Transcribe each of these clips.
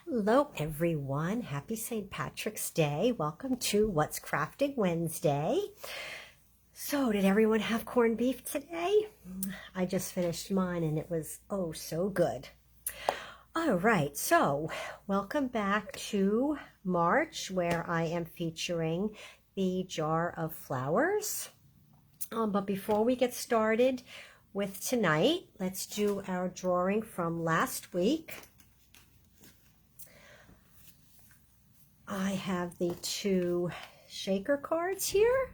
Hello everyone, happy St. Patrick's Day. Welcome to What's Crafting Wednesday. So did everyone have corned beef today? I just finished mine and it was oh so good. All right, so welcome back to March where I am featuring the jar of flowers. But before we get started with tonight, let's do our drawing from last week. I have the two shaker cards here,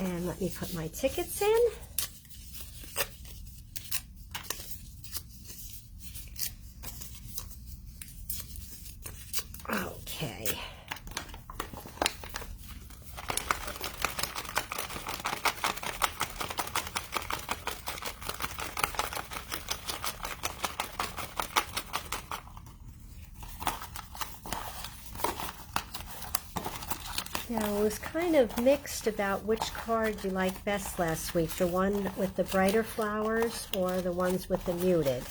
and let me put my tickets in. Okay. Now, it was kind of mixed about which card you liked best last week, the one with the brighter flowers or the ones with the muted.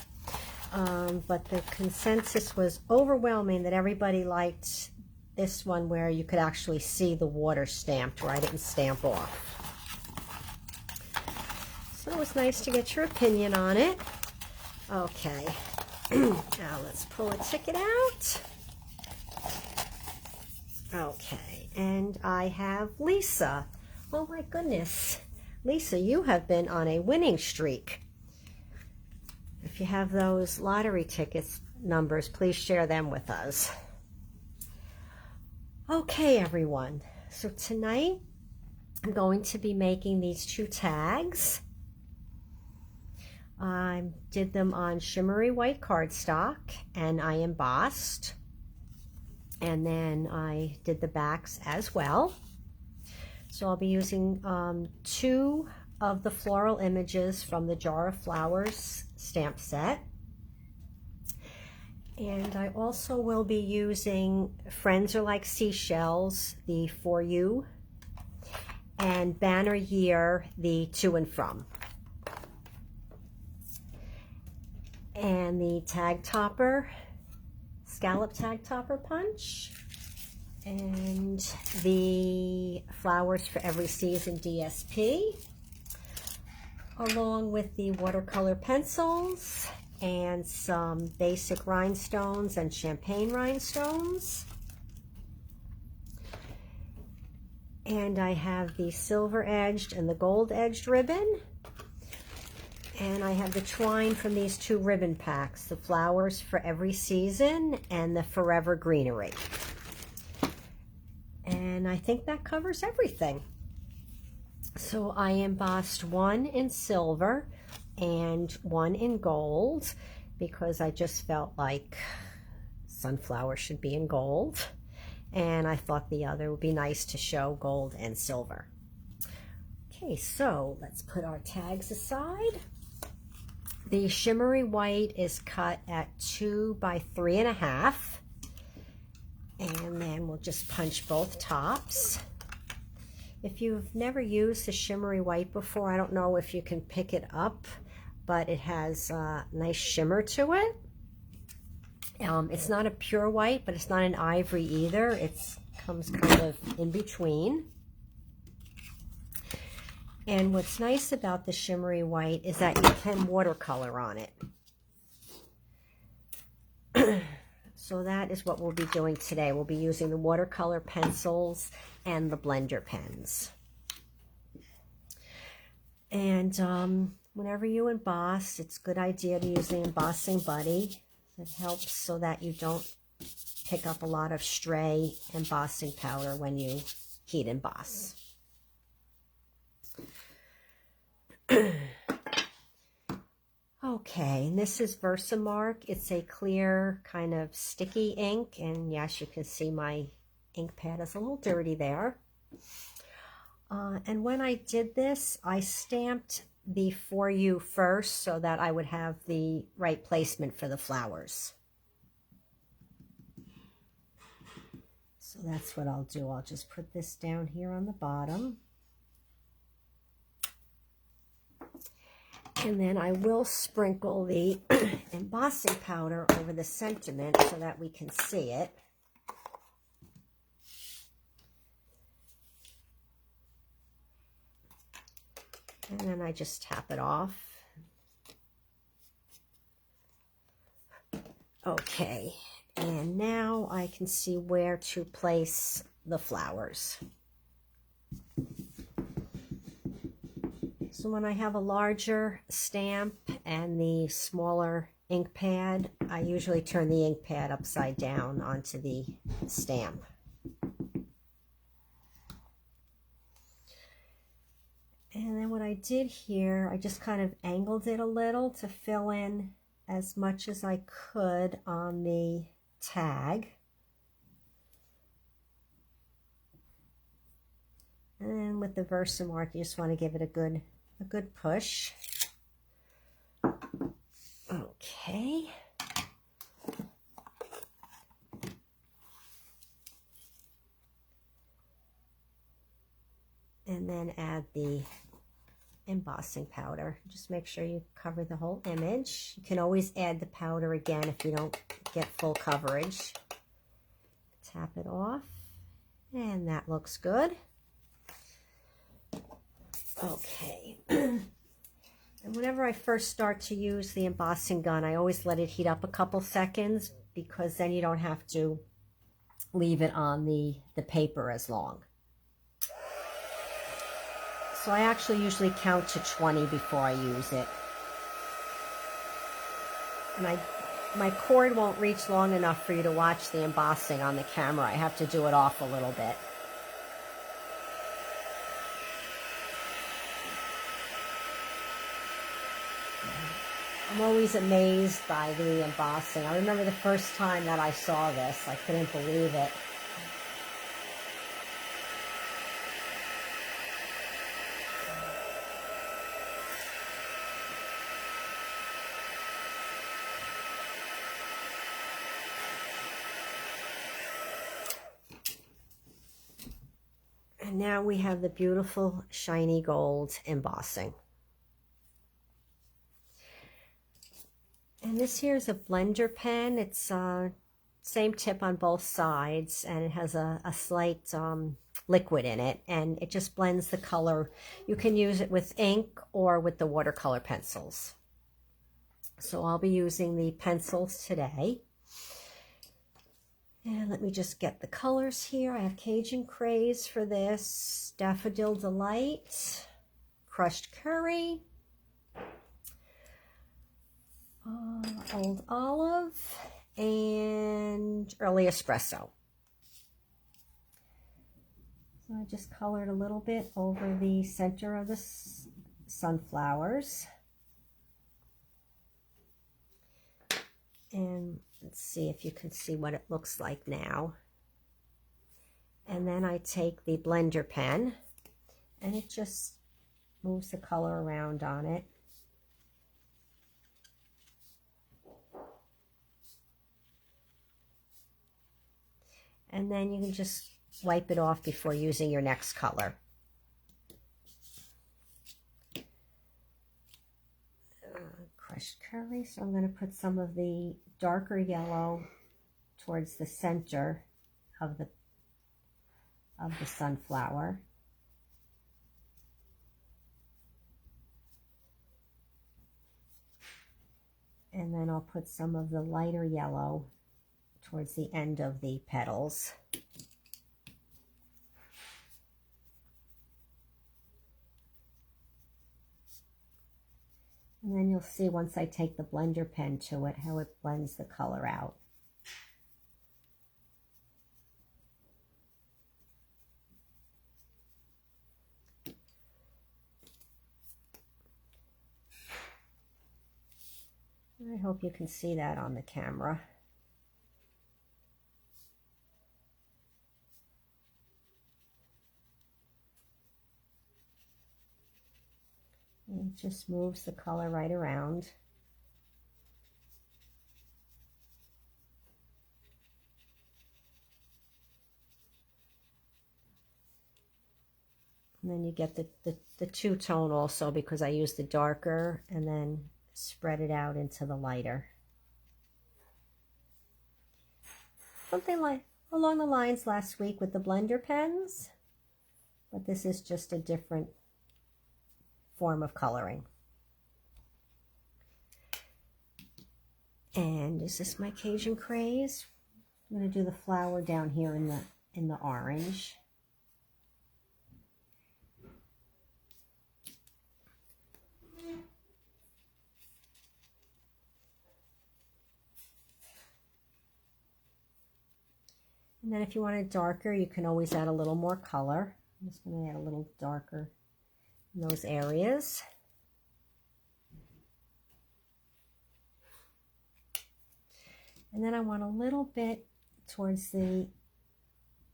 But the consensus was overwhelming that everybody liked this one where you could actually see the water stamped, where I didn't stamp off. So it was nice to get your opinion on it. Okay, now let's pull a ticket out. Okay, and I have Lisa. Oh my goodness. Lisa, you have been on a winning streak. If you have those lottery tickets numbers, please share them with us. Okay, everyone. So tonight, I'm going to be making these two tags. I did them on Shimmery White cardstock, and I embossed. And then I did the backs as well. So I'll be using two of the floral images from the Jar of Flowers stamp set. And I also will be using Friends Are Like Seashells, the For You, and Banner Year, the To and From. And the tag topper, scallop tag topper punch, and the Flowers for Every Season DSP, along with the watercolor pencils and some basic rhinestones and champagne rhinestones. And I have the silver edged and the gold edged ribbon. And I have the twine from these two ribbon packs, the Flowers for Every Season and the Forever Greenery. And I think that covers everything. So I embossed one in silver and one in gold because I just felt like sunflower should be in gold. And I thought the other would be nice to show gold and silver. Okay, so let's put our tags aside. The Shimmery White is cut at 2 by 3.5, and then we'll just punch both tops. If you've never used the Shimmery White before, I don't know if you can pick it up, but it has a nice shimmer to it. It's not a pure white, but it's not an ivory either. It comes kind of in between. And what's nice about the Shimmery White is that you can watercolor on it. So that is what we'll be doing today. We'll be using the watercolor pencils and the blender pens. And whenever you emboss, it's a good idea to use the embossing buddy. It helps so that you don't pick up a lot of stray embossing powder when you heat emboss. Okay, and this is Versamark. It's a clear kind of sticky ink, and yes, you can see my ink pad is a little dirty there. And when I did this, I stamped the For You first so that I would have the right placement for the flowers. So that's what I'll do. I'll just put this down here on the bottom. And then I will sprinkle the embossing powder over the sentiment so that we can see it. And then I just tap it off. Okay, and now I can see where to place the flowers. So when I have a larger stamp and the smaller ink pad, I usually turn the ink pad upside down onto the stamp. And then what I did here, I just kind of angled it a little to fill in as much as I could on the tag. And then with the Versamark, you just want to give it a good push. Okay. And then add the embossing powder. Just make sure you cover the whole image. You can always add the powder again if you don't get full coverage. Tap it off, and that looks good. Okay. And whenever I first start to use the embossing gun, I always let it heat up a couple seconds, because then you don't have to leave it on the paper as long. So I actually usually count to 20 before I use it. And my cord won't reach long enough for you to watch the embossing on the camera. I have to do it off a little bit. I'm always amazed by the embossing. I remember the first time that I saw this, I couldn't believe it. And now we have the beautiful shiny gold embossing. And this here is a blender pen. It's same tip on both sides, and it has a slight liquid in it, and it just blends the color. You can use it with ink or with the watercolor pencils. So I'll be using the pencils today. And let me just get the colors here. I have Cajun Craze for this, Daffodil Delight, Crushed Curry, Old Olive, and Early Espresso. So I just colored a little bit over the center of the sunflowers. And let's see if you can see what it looks like now. And then I take the blender pen, and it just moves the color around on it. And then you can just wipe it off before using your next color. Crushed curry, so I'm going to put some of the darker yellow towards the center of the sunflower. And then I'll put some of the lighter yellow towards the end of the petals. And then you'll see once I take the blender pen to it, how it blends the color out. I hope you can see that on the camera. It just moves the color right around. And then you get the two-tone also, because I use the darker and then spread it out into the lighter. Something like along the lines last week with the blender pens, but this is just a different form of coloring. And is this my Cajun Craze? I'm going to do the flower down here in the orange. And then if you want it darker, you can always add a little more color. I'm just going to add a little darker in those areas. And then I want a little bit towards the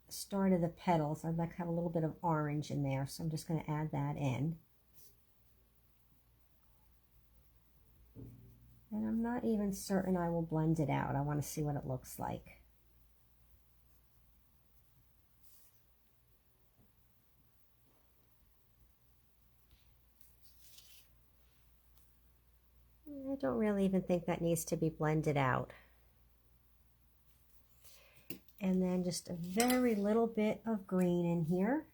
start of the petals. I'd like to have a little bit of orange in there, so I'm just going to add that in. And I'm not even certain I will blend it out. I want to see what it looks like. I don't really even think that needs to be blended out. And then just a very little bit of green in here.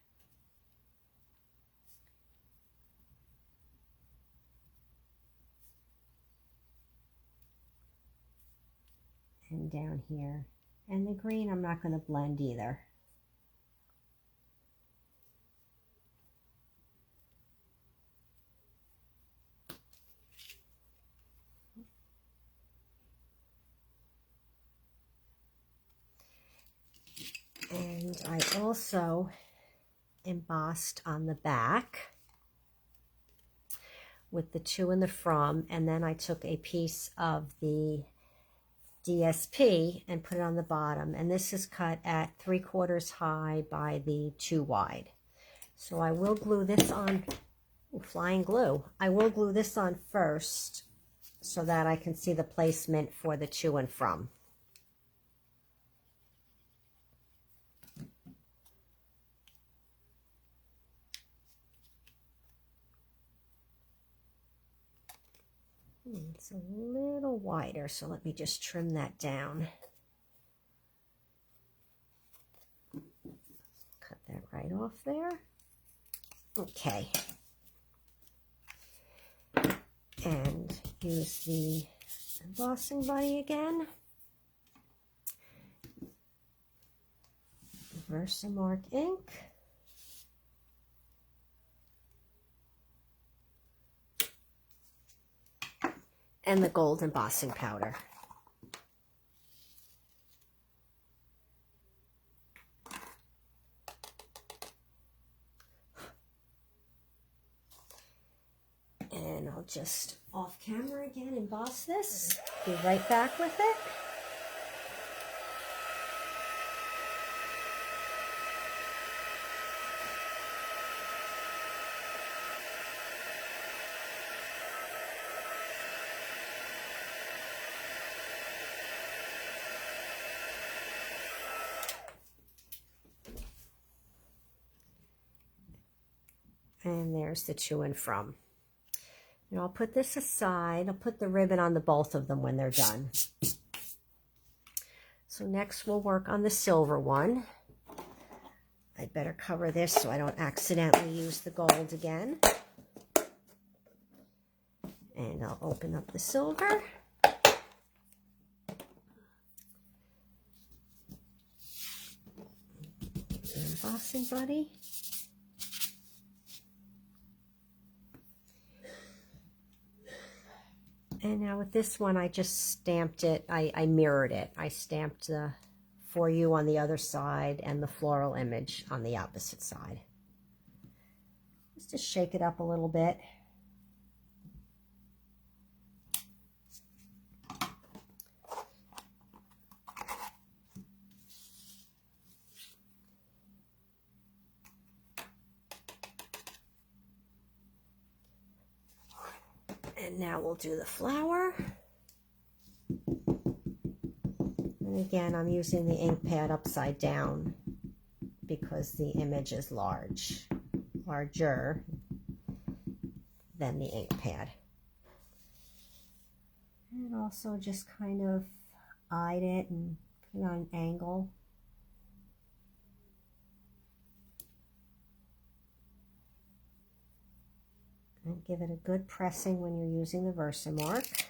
And down here. And the green I'm not going to blend either. And I also embossed on the back with the to and the from, and then I took a piece of the DSP and put it on the bottom, and this is cut at 3/4 high by the 2 wide. So I will glue this on. Ooh, flying glue. I will glue this on first so that I can see the placement for the to and from. It's a little wider, so let me just trim that down. Cut that right off there. Okay. And use the embossing buddy again. Versamark Ink. And the gold embossing powder. And I'll just off camera again emboss this. Be right back with it. And there's the to and from. And I'll put this aside. I'll put the ribbon on the both of them when they're done. So next we'll work on the silver one. I'd better cover this so I don't accidentally use the gold again. And I'll open up the silver. Embossing buddy. And now with this one, I just stamped it. I mirrored it. I stamped the For You on the other side and the floral image on the opposite side. Just to shake it up a little bit. And now we'll do the flower. And again, I'm using the ink pad upside down because the image is large. larger than the ink pad. And also just kind of eyed it and put it on an angle. And give it a good pressing when you're using the Versamark.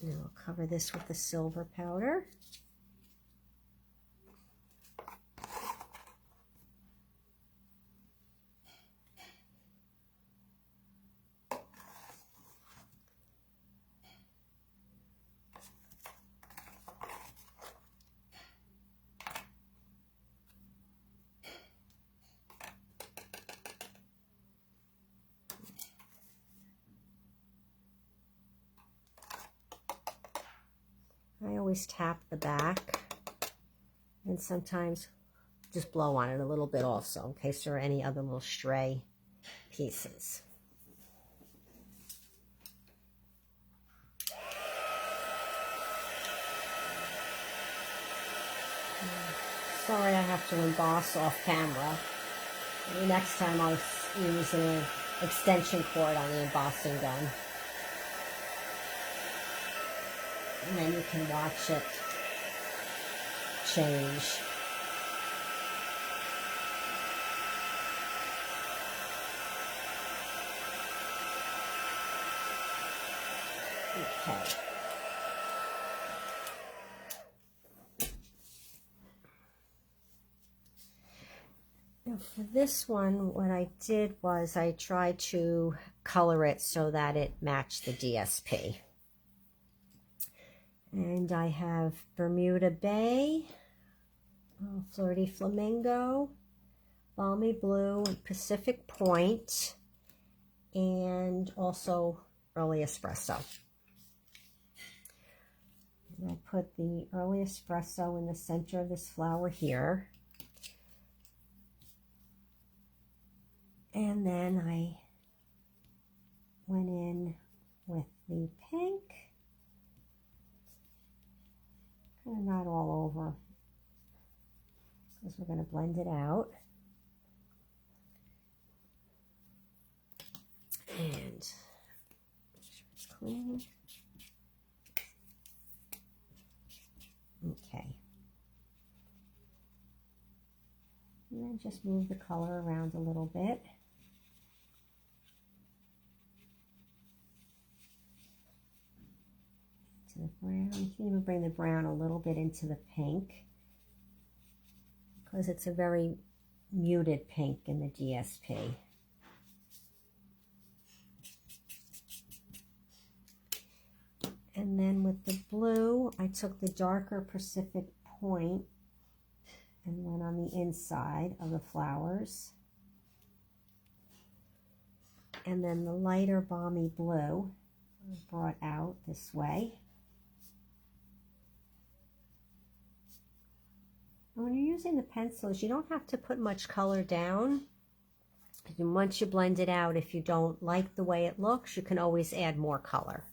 Now I'll cover this with the silver powder. I always tap the back and sometimes just blow on it a little bit also in case there are any other little stray pieces. Sorry I have to emboss off camera. Maybe next time I'll use an extension cord on the embossing gun. And then you can watch it change. Okay. Now for this one, what I did was I tried to color it so that it matched the DSP. And I have Bermuda Bay, Flirty Flamingo, Balmy Blue, and Pacific Point, and also Early Espresso. And I put the Early Espresso in the center of this flower here. And then I went in with the pink. Kind of not all over because we're going to blend it out. And make sure it's clean. Okay. And then just move the color around a little bit. To the brown. You can even bring the brown a little bit into the pink because it's a very muted pink in the DSP. And then with the blue, I took the darker Pacific Point and went on the inside of the flowers. And then the lighter Balmy Blue I brought out this way. And when you're using the pencils, you don't have to put much color down. And once you blend it out, if you don't like the way it looks, you can always add more color.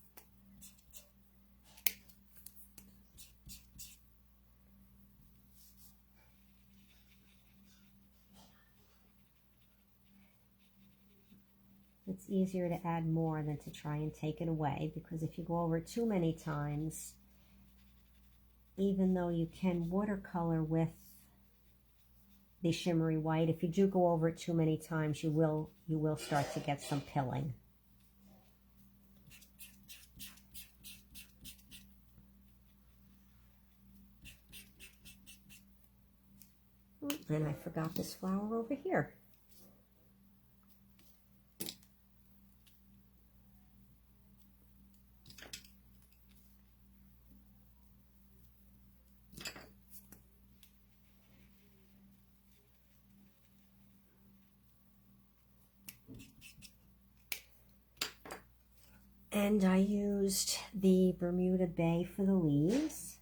It's easier to add more than to try and take it away, because if you go over it too many times, even though you can watercolor with the shimmery white, if you do go over it too many times, you will start to get some pilling. And I forgot this flower over here. And I used the Bermuda Bay for the leaves.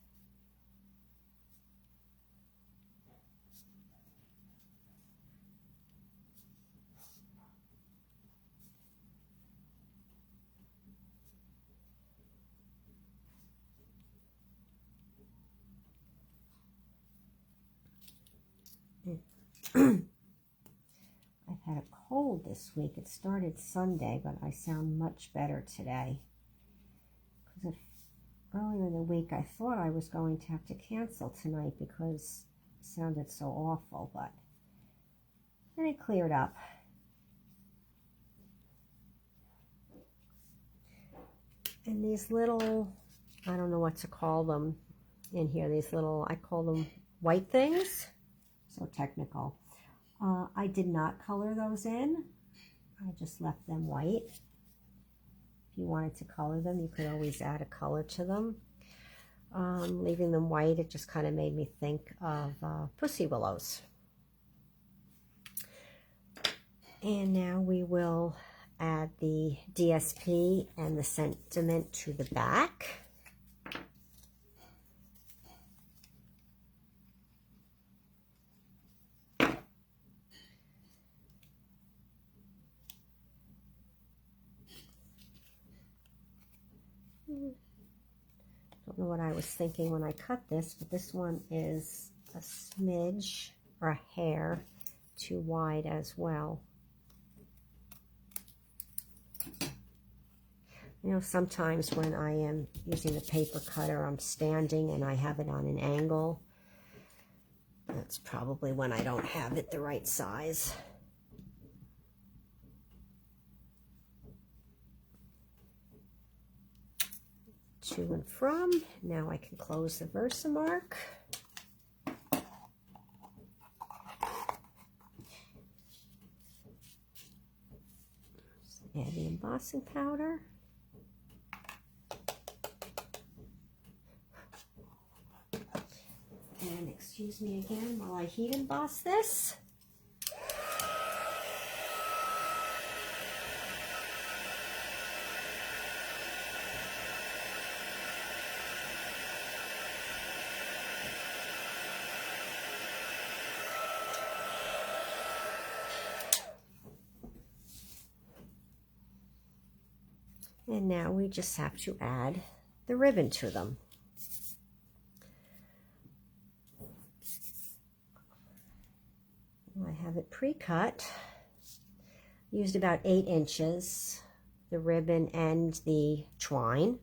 I've had a cold this week. It started Sunday, but I sound much better today. Because earlier in the week, I thought I was going to have to cancel tonight because it sounded so awful, but then it cleared up. And these little, I don't know what to call them in here, these little, I call them white things. So technical. I did not color those in. I just left them white. If you wanted to color them, you could always add a color to them. Leaving them white, it just kind of made me think of pussy willows. And now we will add the DSP and the sentiment to the back. Don't know what I was thinking when I cut this, but this one is a smidge or a hair too wide as well. You know, sometimes when I am using the paper cutter, I'm standing and I have it on an angle. That's probably when I don't have it the right size. To and from. Now I can close the Versamark. Add the embossing powder. And excuse me again while I heat emboss this. And now we just have to add the ribbon to them. I have it pre-cut. Used about 8 inches, the ribbon and the twine.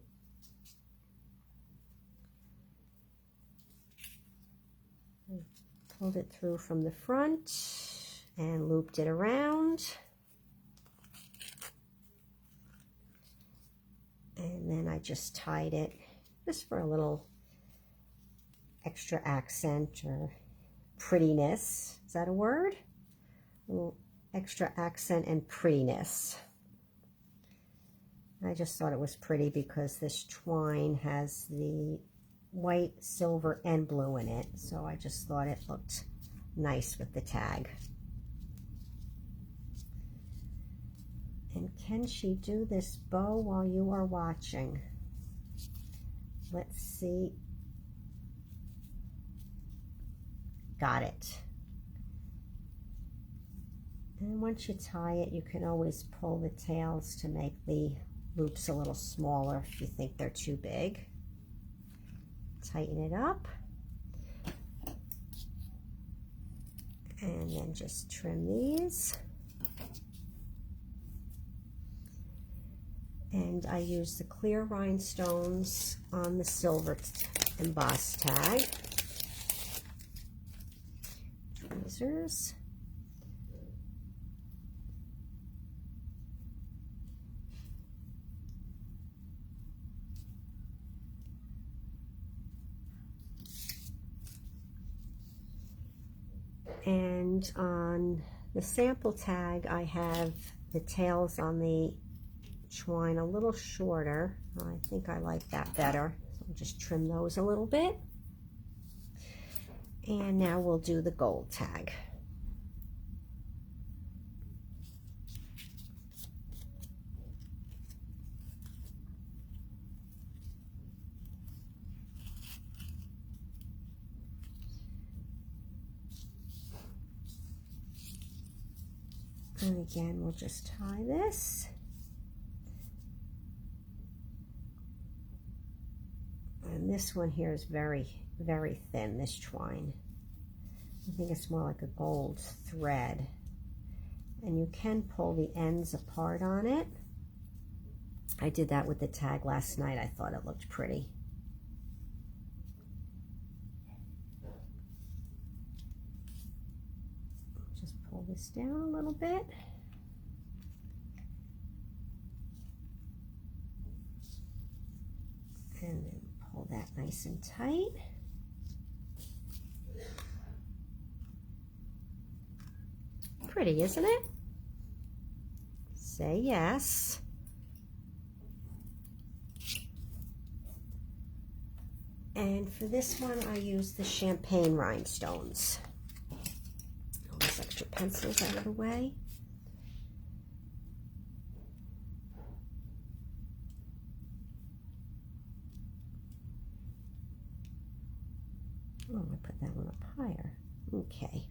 Pulled it through from the front and looped it around. And then I just tied it just for a little extra accent or prettiness. Is that a word? A little extra accent and prettiness. I just thought it was pretty because this twine has the white, silver, and blue in it. So I just thought it looked nice with the tag. And can she do this bow while you are watching? Let's see. Got it. And once you tie it, you can always pull the tails to make the loops a little smaller if you think they're too big. Tighten it up. And then just trim these. And I use the clear rhinestones on the silver emboss tag. Tweezers. And on the sample tag, I have the tails on the twine a little shorter. I think I like that better. So I'll just trim those a little bit. And now we'll do the gold tag. And again, we'll just tie this. And this one here is very, very thin, this twine. I think it's more like a gold thread. And you can pull the ends apart on it. I did that with the tag last night. I thought it looked pretty. Just pull this down a little bit. And then pull that nice and tight. Pretty, isn't it? Say yes. And for this one, I use the champagne rhinestones. All these extra pencils out of the way. Oh, I put that one up higher. Okay.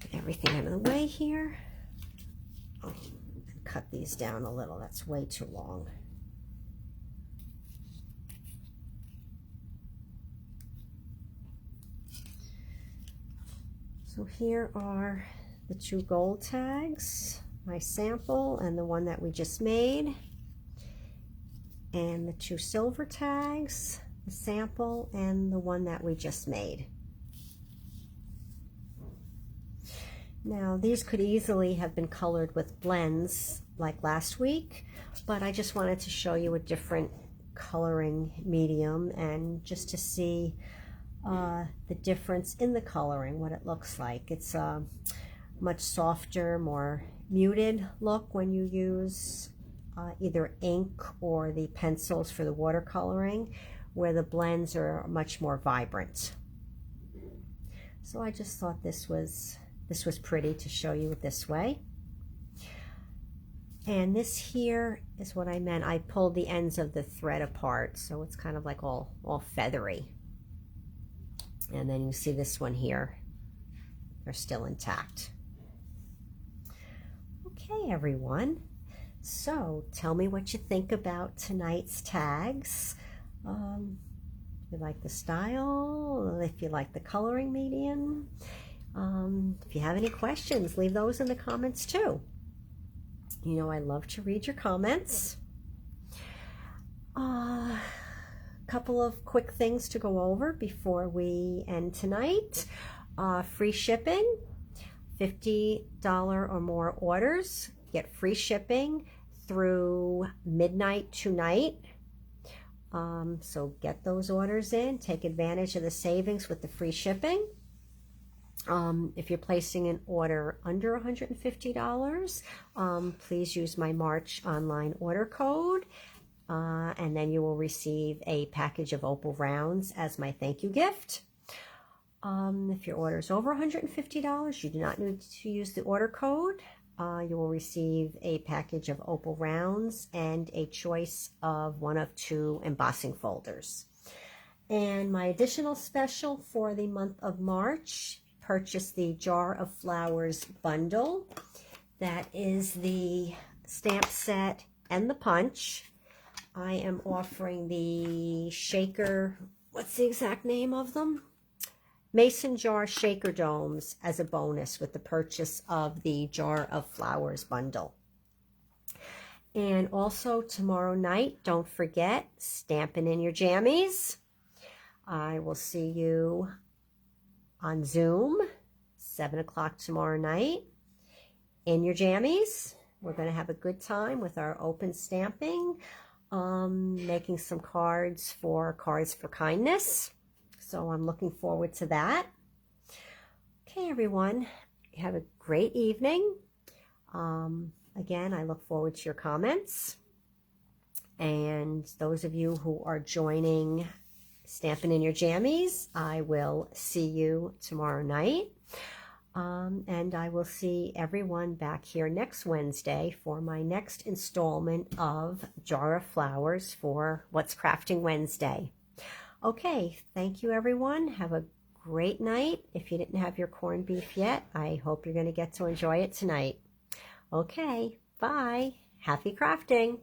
Get everything out of the way here. Oh, and cut these down a little. That's way too long. So here are the two gold tags, my sample and the one that we just made, and the two silver tags, the sample and the one that we just made. Now these could easily have been colored with blends like last week, but I just wanted to show you a different coloring medium and just to see the difference in the coloring, what it looks like. It's a much softer, more muted look when you use either ink or the pencils for the watercoloring, where the blends are much more vibrant. So I just thought this was pretty to show you it this way. And this here is what I meant. I pulled the ends of the thread apart, so it's kind of like all feathery. And then you see this one here, they're still intact. Okay, everyone. So tell me what you think about tonight's tags. If you like the style, if you like the coloring medium. If you have any questions, leave those in the comments too. You know I love to read your comments. Couple of quick things to go over before we end tonight. Free shipping, $50 or more orders get free shipping through midnight tonight. So get those orders in, take advantage of the savings with the free shipping. If you're placing an order under $150, please use my March online order code. And then you will receive a package of opal rounds as my thank you gift. If your order is over $150, you do not need to use the order code. You will receive a package of opal rounds and a choice of one of 2 embossing folders. And my additional special for the month of March, purchase the Jar of Flowers bundle. That is the stamp set and the punch. I am offering the shaker, what's the exact name of them? Mason jar shaker domes as a bonus with the purchase of the Jar of Flowers bundle. And also tomorrow night, don't forget, Stampin' in Your Jammies. I will see you on Zoom, 7 o'clock tomorrow night. In your jammies, we're going to have a good time with our open stamping. Making some cards for Kindness. So I'm looking forward to that. Okay, everyone, have a great evening. Again, I look forward to your comments. And those of you who are joining Stampin' in Your Jammies, I will see you tomorrow night. And I will see everyone back here next Wednesday for my next installment of Jar of Flowers for What's Crafting Wednesday. Okay, thank you everyone. Have a great night. If you didn't have your corned beef yet, I hope you're going to get to enjoy it tonight. Okay, bye. Happy crafting.